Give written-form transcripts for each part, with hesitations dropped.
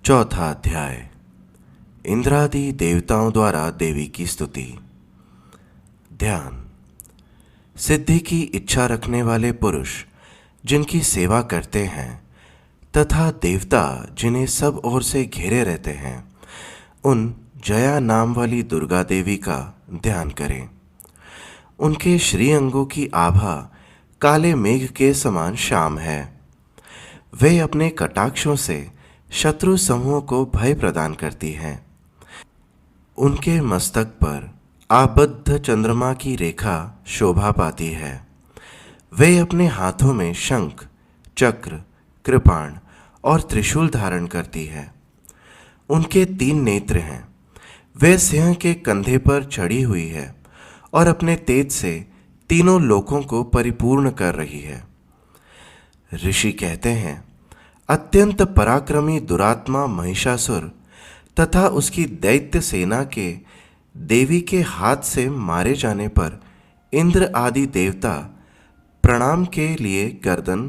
चौथा अध्याय। इंद्रादि देवताओं द्वारा देवी की स्तुति। ध्यान। सिद्धि की इच्छा रखने वाले पुरुष जिनकी सेवा करते हैं तथा देवता जिन्हें सब ओर से घेरे रहते हैं, उन जया नाम वाली दुर्गा देवी का ध्यान करें। उनके श्री अंगों की आभा काले मेघ के समान श्याम है। वे अपने कटाक्षों से शत्रु समूह को भय प्रदान करती हैं। उनके मस्तक पर आबद्ध चंद्रमा की रेखा शोभा पाती है। वे अपने हाथों में शंख, चक्र, कृपाण और त्रिशूल धारण करती है। उनके 3 नेत्र हैं। वे सिंह के कंधे पर चढ़ी हुई है और अपने तेज से तीनों लोकों को परिपूर्ण कर रही है। ऋषि कहते हैं, अत्यंत पराक्रमी दुरात्मा महिषासुर तथा उसकी दैत्य सेना के देवी के हाथ से मारे जाने पर इंद्र आदि देवता प्रणाम के लिए गर्दन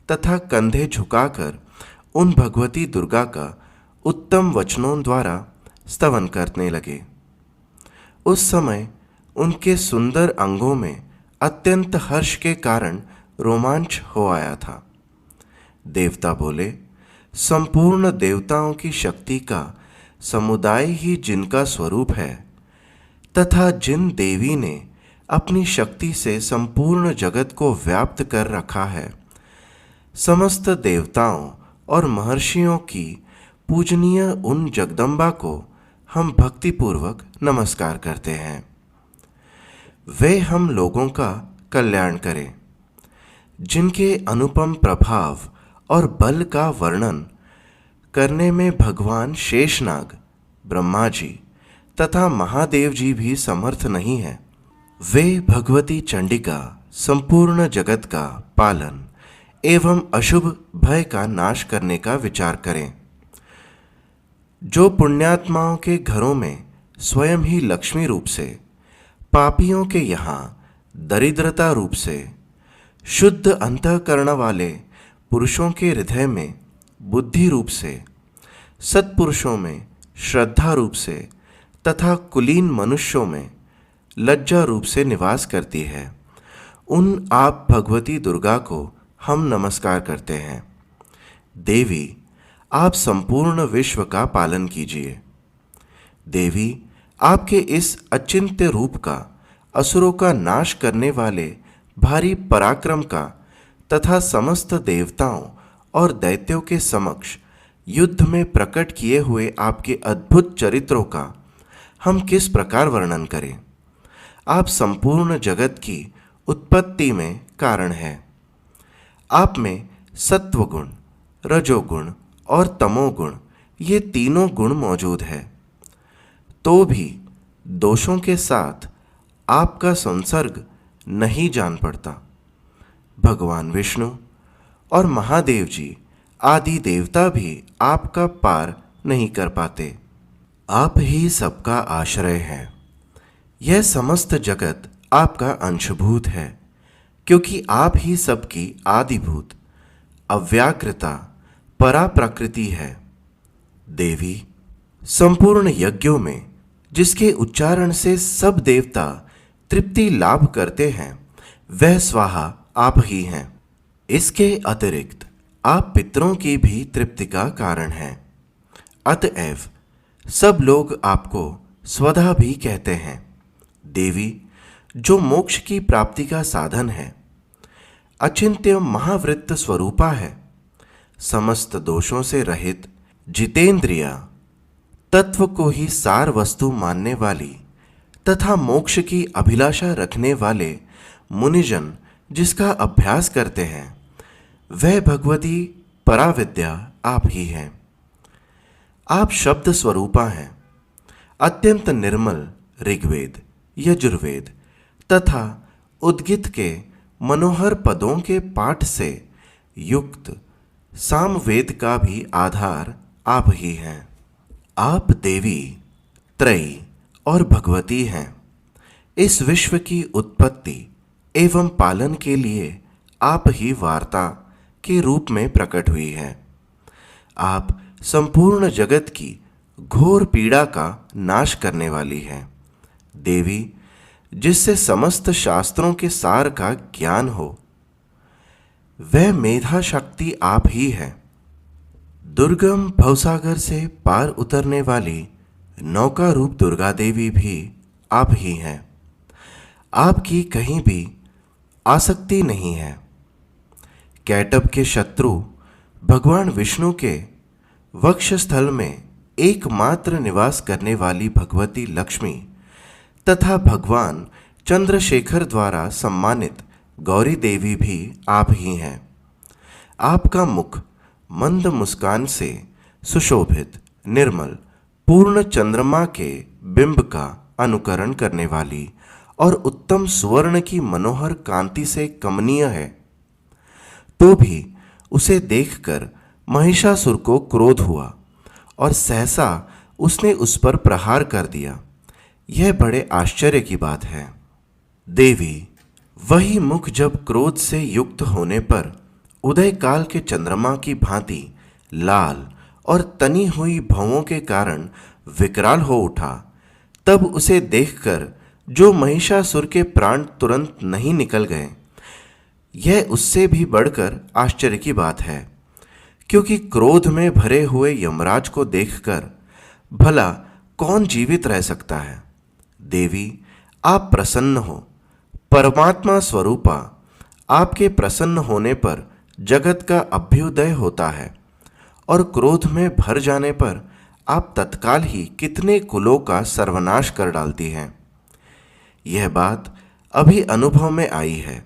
तथा कंधे झुकाकर उन भगवती दुर्गा का उत्तम वचनों द्वारा स्तवन करने लगे। उस समय उनके सुंदर अंगों में अत्यंत हर्ष के कारण रोमांच हो आया था। देवता बोले, संपूर्ण देवताओं की शक्ति का समुदाय ही जिनका स्वरूप है तथा जिन देवी ने अपनी शक्ति से संपूर्ण जगत को व्याप्त कर रखा है, समस्त देवताओं और महर्षियों की पूजनीय उन जगदम्बा को हम भक्तिपूर्वक नमस्कार करते हैं। वे हम लोगों का कल्याण करें। जिनके अनुपम प्रभाव और बल का वर्णन करने में भगवान शेषनाग, ब्रह्मा जी तथा महादेव जी भी समर्थ नहीं है, वे भगवती चंडिका संपूर्ण जगत का पालन एवं अशुभ भय का नाश करने का विचार करें। जो पुण्यात्माओं के घरों में स्वयं ही लक्ष्मी रूप से, पापियों के यहाँ दरिद्रता रूप से, शुद्ध अंतःकरण वाले पुरुषों के हृदय में बुद्धि रूप से, सत्पुरुषों में श्रद्धा रूप से तथा कुलीन मनुष्यों में लज्जा रूप से निवास करती है, उन आप भगवती दुर्गा को हम नमस्कार करते हैं। देवी, आप संपूर्ण विश्व का पालन कीजिए। देवी, आपके इस अचिंत्य रूप का, असुरों का नाश करने वाले भारी पराक्रम का तथा समस्त देवताओं और दैत्यों के समक्ष युद्ध में प्रकट किए हुए आपके अद्भुत चरित्रों का हम किस प्रकार वर्णन करें। आप संपूर्ण जगत की उत्पत्ति में कारण हैं। आप में सत्वगुण, रजोगुण और तमोगुण, ये तीनों गुण मौजूद है। तो भी दोषों के साथ आपका संसर्ग नहीं जान पड़ता। भगवान विष्णु और महादेव जी आदि देवता भी आपका पार नहीं कर पाते। आप ही सबका आश्रय हैं। यह समस्त जगत आपका अंशभूत है, क्योंकि आप ही सबकी आदिभूत अव्याकृता परा प्रकृति है। देवी, संपूर्ण यज्ञों में जिसके उच्चारण से सब देवता तृप्ति लाभ करते हैं, वह स्वाहा आप ही हैं। इसके अतिरिक्त आप पितरों की भी तृप्ति का कारण हैं। अतएव सब लोग आपको स्वधा भी कहते हैं। देवी, जो मोक्ष की प्राप्ति का साधन है, अचिंत्य महावृत्त स्वरूपा है, समस्त दोषों से रहित, जितेंद्रिया, तत्व को ही सार वस्तु मानने वाली तथा मोक्ष की अभिलाषा रखने वाले मुनिजन जिसका अभ्यास करते हैं, वह भगवती पराविद्या आप ही हैं। आप शब्द स्वरूपा हैं। अत्यंत निर्मल ऋग्वेद, यजुर्वेद तथा उद्गीत के मनोहर पदों के पाठ से युक्त सामवेद का भी आधार आप ही हैं। आप देवी, त्रयी और भगवती हैं। इस विश्व की उत्पत्ति एवं पालन के लिए आप ही वार्ता के रूप में प्रकट हुई है। आप संपूर्ण जगत की घोर पीड़ा का नाश करने वाली है। देवी जिससे समस्त शास्त्रों के सार का ज्ञान हो, वह मेधा शक्ति आप ही है। दुर्गम भवसागर से पार उतरने वाली नौका रूप दुर्गा देवी भी आप ही हैं। आपकी कहीं भी आसक्ति नहीं है। कैटब के शत्रु भगवान विष्णु के वक्षस्थल में एकमात्र निवास करने वाली भगवती लक्ष्मी तथा भगवान चंद्रशेखर द्वारा सम्मानित गौरी देवी भी आप ही हैं। आपका मुख मंद मुस्कान से सुशोभित निर्मल पूर्ण चंद्रमा के बिंब का अनुकरण करने वाली और उत्तम सुवर्ण की मनोहर कांति से कमनीय है। तो भी उसे देखकर महिषासुर को क्रोध हुआ और सहसा उसने उस पर प्रहार कर दिया। यह बड़े आश्चर्य की बात है। देवी वही मुख जब क्रोध से युक्त होने पर उदय काल के चंद्रमा की भांति लाल और तनी हुई भौंवों के कारण विकराल हो उठा, तब उसे देखकर जो महिषासुर के प्राण तुरंत नहीं निकल गए, यह उससे भी बढ़कर आश्चर्य की बात है। क्योंकि क्रोध में भरे हुए यमराज को देखकर भला कौन जीवित रह सकता है। देवी आप प्रसन्न हो। परमात्मा स्वरूपा आपके प्रसन्न होने पर जगत का अभ्युदय होता है और क्रोध में भर जाने पर आप तत्काल ही कितने कुलों का सर्वनाश कर डालती हैं। यह बात अभी अनुभव में आई है,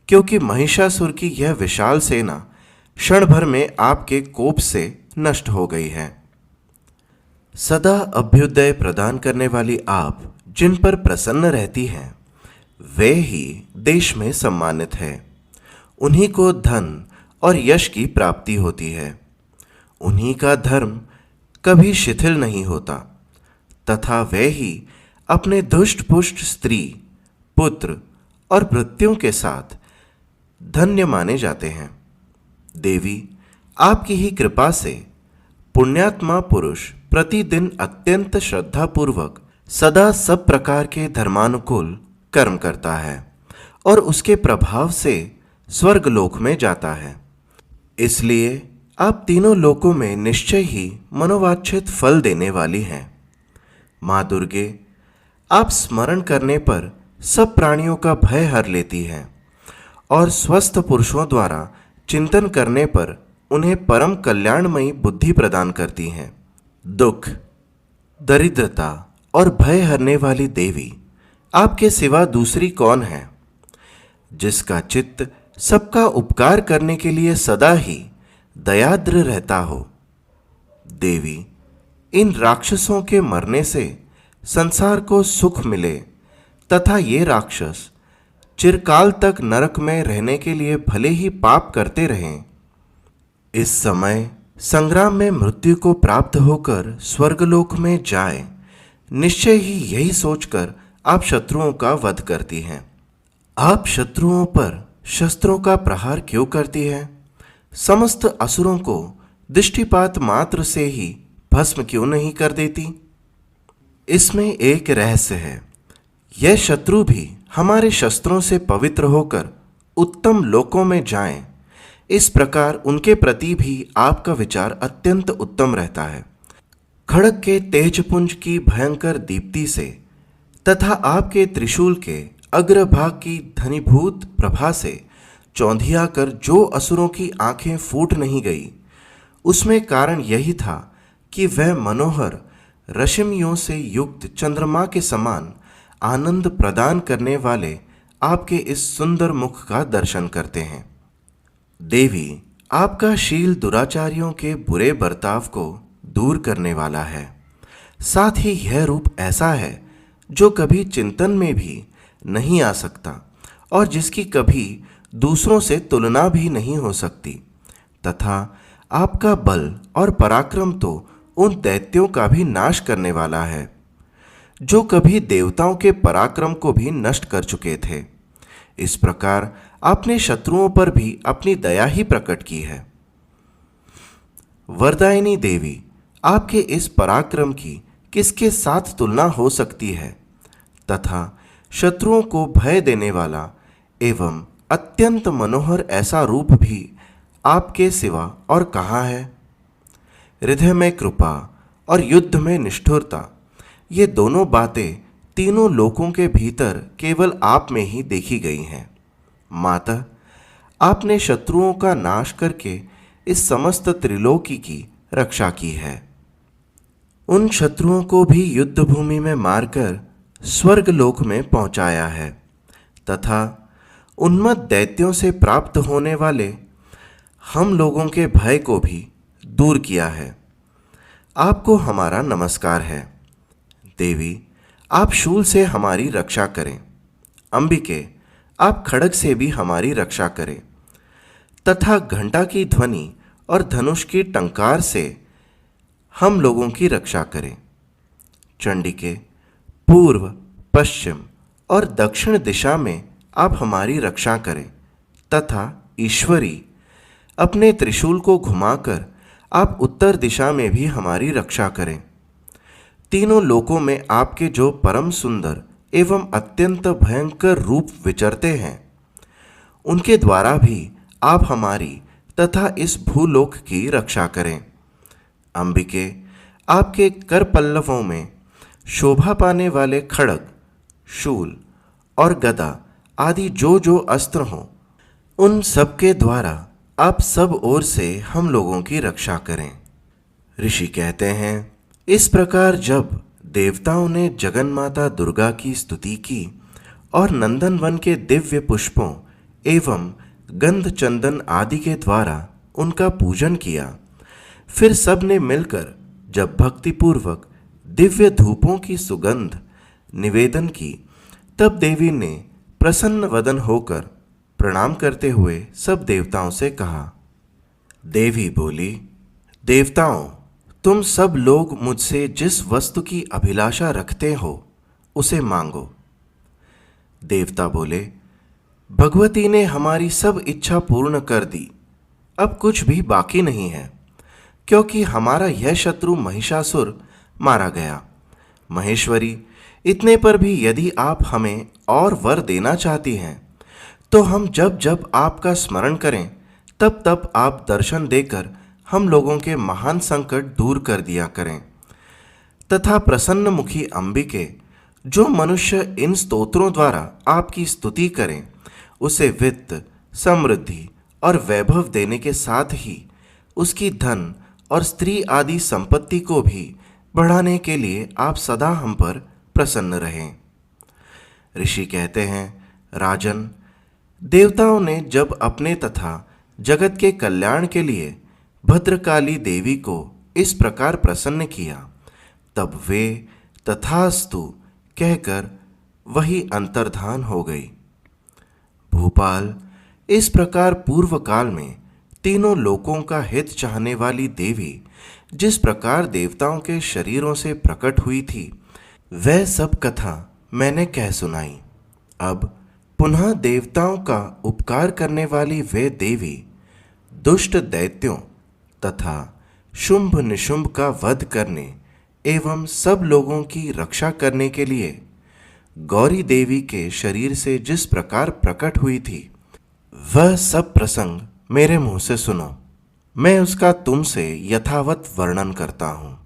क्योंकि महिषासुर की यह विशाल सेना क्षण भर में आपके कोप से नष्ट हो गई है। सदा अभ्युदय प्रदान करने वाली आप जिन पर प्रसन्न रहती हैं, वे ही देश में सम्मानित हैं। उन्हीं को धन और यश की प्राप्ति होती है। उन्हीं का धर्म कभी शिथिल नहीं होता तथा वे ही अपने दुष्ट पुष्ट स्त्री, पुत्र और भृत्यों के साथ धन्य माने जाते हैं। देवी आपकी ही कृपा से पुण्यात्मा पुरुष प्रतिदिन अत्यंत श्रद्धापूर्वक सदा सब प्रकार के धर्मानुकूल कर्म करता है और उसके प्रभाव से स्वर्गलोक में जाता है। इसलिए आप तीनों लोकों में निश्चय ही मनोवांछित फल देने वाली हैं। माँ दुर्गे आप स्मरण करने पर सब प्राणियों का भय हर लेती हैं और स्वस्थ पुरुषों द्वारा चिंतन करने पर उन्हें परम कल्याणमयी बुद्धि प्रदान करती हैं। दुख, दरिद्रता और भय हरने वाली देवी आपके सिवा दूसरी कौन है, जिसका चित्त सबका उपकार करने के लिए सदा ही दयाद्र रहता हो। देवी इन राक्षसों के मरने से संसार को सुख मिले तथा ये राक्षस चिरकाल तक नरक में रहने के लिए भले ही पाप करते रहें, इस समय संग्राम में मृत्यु को प्राप्त होकर स्वर्गलोक में जाए, निश्चय ही यही सोचकर आप शत्रुओं का वध करती हैं। आप शत्रुओं पर शस्त्रों का प्रहार क्यों करती है? समस्त असुरों को दृष्टिपात मात्र से ही भस्म क्यों नहीं कर देती? इसमें एक रहस्य है। यह शत्रु भी हमारे शस्त्रों से पवित्र होकर उत्तम लोकों में जाएं, इस प्रकार उनके प्रति भी आपका विचार अत्यंत उत्तम रहता है। खड़ग के तेजपुंज की भयंकर दीप्ति से तथा आपके त्रिशूल के अग्रभाग की धनीभूत प्रभा से चौंधिया कर जो असुरों की आंखें फूट नहीं गई, उसमें कारण यही था कि वह मनोहर रश्मियों से युक्त चंद्रमा के समान आनंद प्रदान करने वाले आपके इस सुंदर मुख का दर्शन करते हैं। देवी आपका शील दुराचारियों के बुरे बर्ताव को दूर करने वाला है। साथ ही यह रूप ऐसा है जो कभी चिंतन में भी नहीं आ सकता और जिसकी कभी दूसरों से तुलना भी नहीं हो सकती, तथा आपका बल और पराक्रम तो उन दैत्यों का भी नाश करने वाला है जो कभी देवताओं के पराक्रम को भी नष्ट कर चुके थे। इस प्रकार आपने शत्रुओं पर भी अपनी दया ही प्रकट की है। वरदायिनी देवी, आपके इस पराक्रम की किसके साथ तुलना हो सकती है, तथा शत्रुओं को भय देने वाला एवं अत्यंत मनोहर ऐसा रूप भी आपके सिवा और कहाँ है। हृदय में कृपा और युद्ध में निष्ठुरता, ये दोनों बातें तीनों लोकों के भीतर केवल आप में ही देखी गई हैं। माता, आपने शत्रुओं का नाश करके इस समस्त त्रिलोकी की रक्षा की है। उन शत्रुओं को भी युद्ध भूमि में मारकर स्वर्ग लोक में पहुंचाया है, तथा उन्मत्त दैत्यों से प्राप्त होने वाले हम लोगों के भय को भी दूर किया है। आपको हमारा नमस्कार है। देवी, आप शूल से हमारी रक्षा करें। अंबिके, आप खड्ग से भी हमारी रक्षा करें, तथा घंटा की ध्वनि और धनुष की टंकार से हम लोगों की रक्षा करें। चंडिके, पूर्व, पश्चिम और दक्षिण दिशा में आप हमारी रक्षा करें, तथा ईश्वरी, अपने त्रिशूल को घुमाकर आप उत्तर दिशा में भी हमारी रक्षा करें। तीनों लोकों में आपके जो परम सुंदर एवं अत्यंत भयंकर रूप विचरते हैं, उनके द्वारा भी आप हमारी तथा इस भूलोक की रक्षा करें। अंबिके, आपके कर पल्लवों में शोभा पाने वाले खड्ग, शूल और गदा आदि जो जो अस्त्र हों, उन सब के द्वारा आप सब ओर से हम लोगों की रक्षा करें। ऋषि कहते हैं, इस प्रकार जब देवताओं ने जगन्माता दुर्गा की स्तुति की और नंदनवन के दिव्य पुष्पों एवं गंध चंदन आदि के द्वारा उनका पूजन किया, फिर सब ने मिलकर जब भक्तिपूर्वक दिव्य धूपों की सुगंध निवेदन की, तब देवी ने प्रसन्न वदन होकर प्रणाम करते हुए सब देवताओं से कहा। देवी बोली, देवताओं, तुम सब लोग मुझसे जिस वस्तु की अभिलाषा रखते हो उसे मांगो। देवता बोले, भगवती ने हमारी सब इच्छा पूर्ण कर दी, अब कुछ भी बाकी नहीं है, क्योंकि हमारा यह शत्रु महिषासुर मारा गया। महेश्वरी, इतने पर भी यदि आप हमें और वर देना चाहती हैं, तो हम जब जब आपका स्मरण करें तब तब आप दर्शन देकर हम लोगों के महान संकट दूर कर दिया करें। तथा प्रसन्न मुखी अंबिके, जो मनुष्य इन स्तोत्रों द्वारा आपकी स्तुति करें, उसे वित्त, समृद्धि और वैभव देने के साथ ही उसकी धन और स्त्री आदि संपत्ति को भी बढ़ाने के लिए आप सदा हम पर प्रसन्न रहें। ऋषि कहते हैं, राजन, देवताओं ने जब अपने तथा जगत के कल्याण के लिए भद्रकाली देवी को इस प्रकार प्रसन्न किया, तब वे तथास्तु कहकर वही अंतर्धान हो गई। भूपाल, इस प्रकार पूर्व काल में तीनों लोकों का हित चाहने वाली देवी जिस प्रकार देवताओं के शरीरों से प्रकट हुई थी, वह सब कथा मैंने कह सुनाई। अब पुनः देवताओं का उपकार करने वाली वे देवी दुष्ट दैत्यों तथा शुंभ निशुंभ का वध करने एवं सब लोगों की रक्षा करने के लिए गौरी देवी के शरीर से जिस प्रकार प्रकट हुई थी, वह सब प्रसंग मेरे मुंह से सुनो। मैं उसका तुमसे यथावत वर्णन करता हूँ।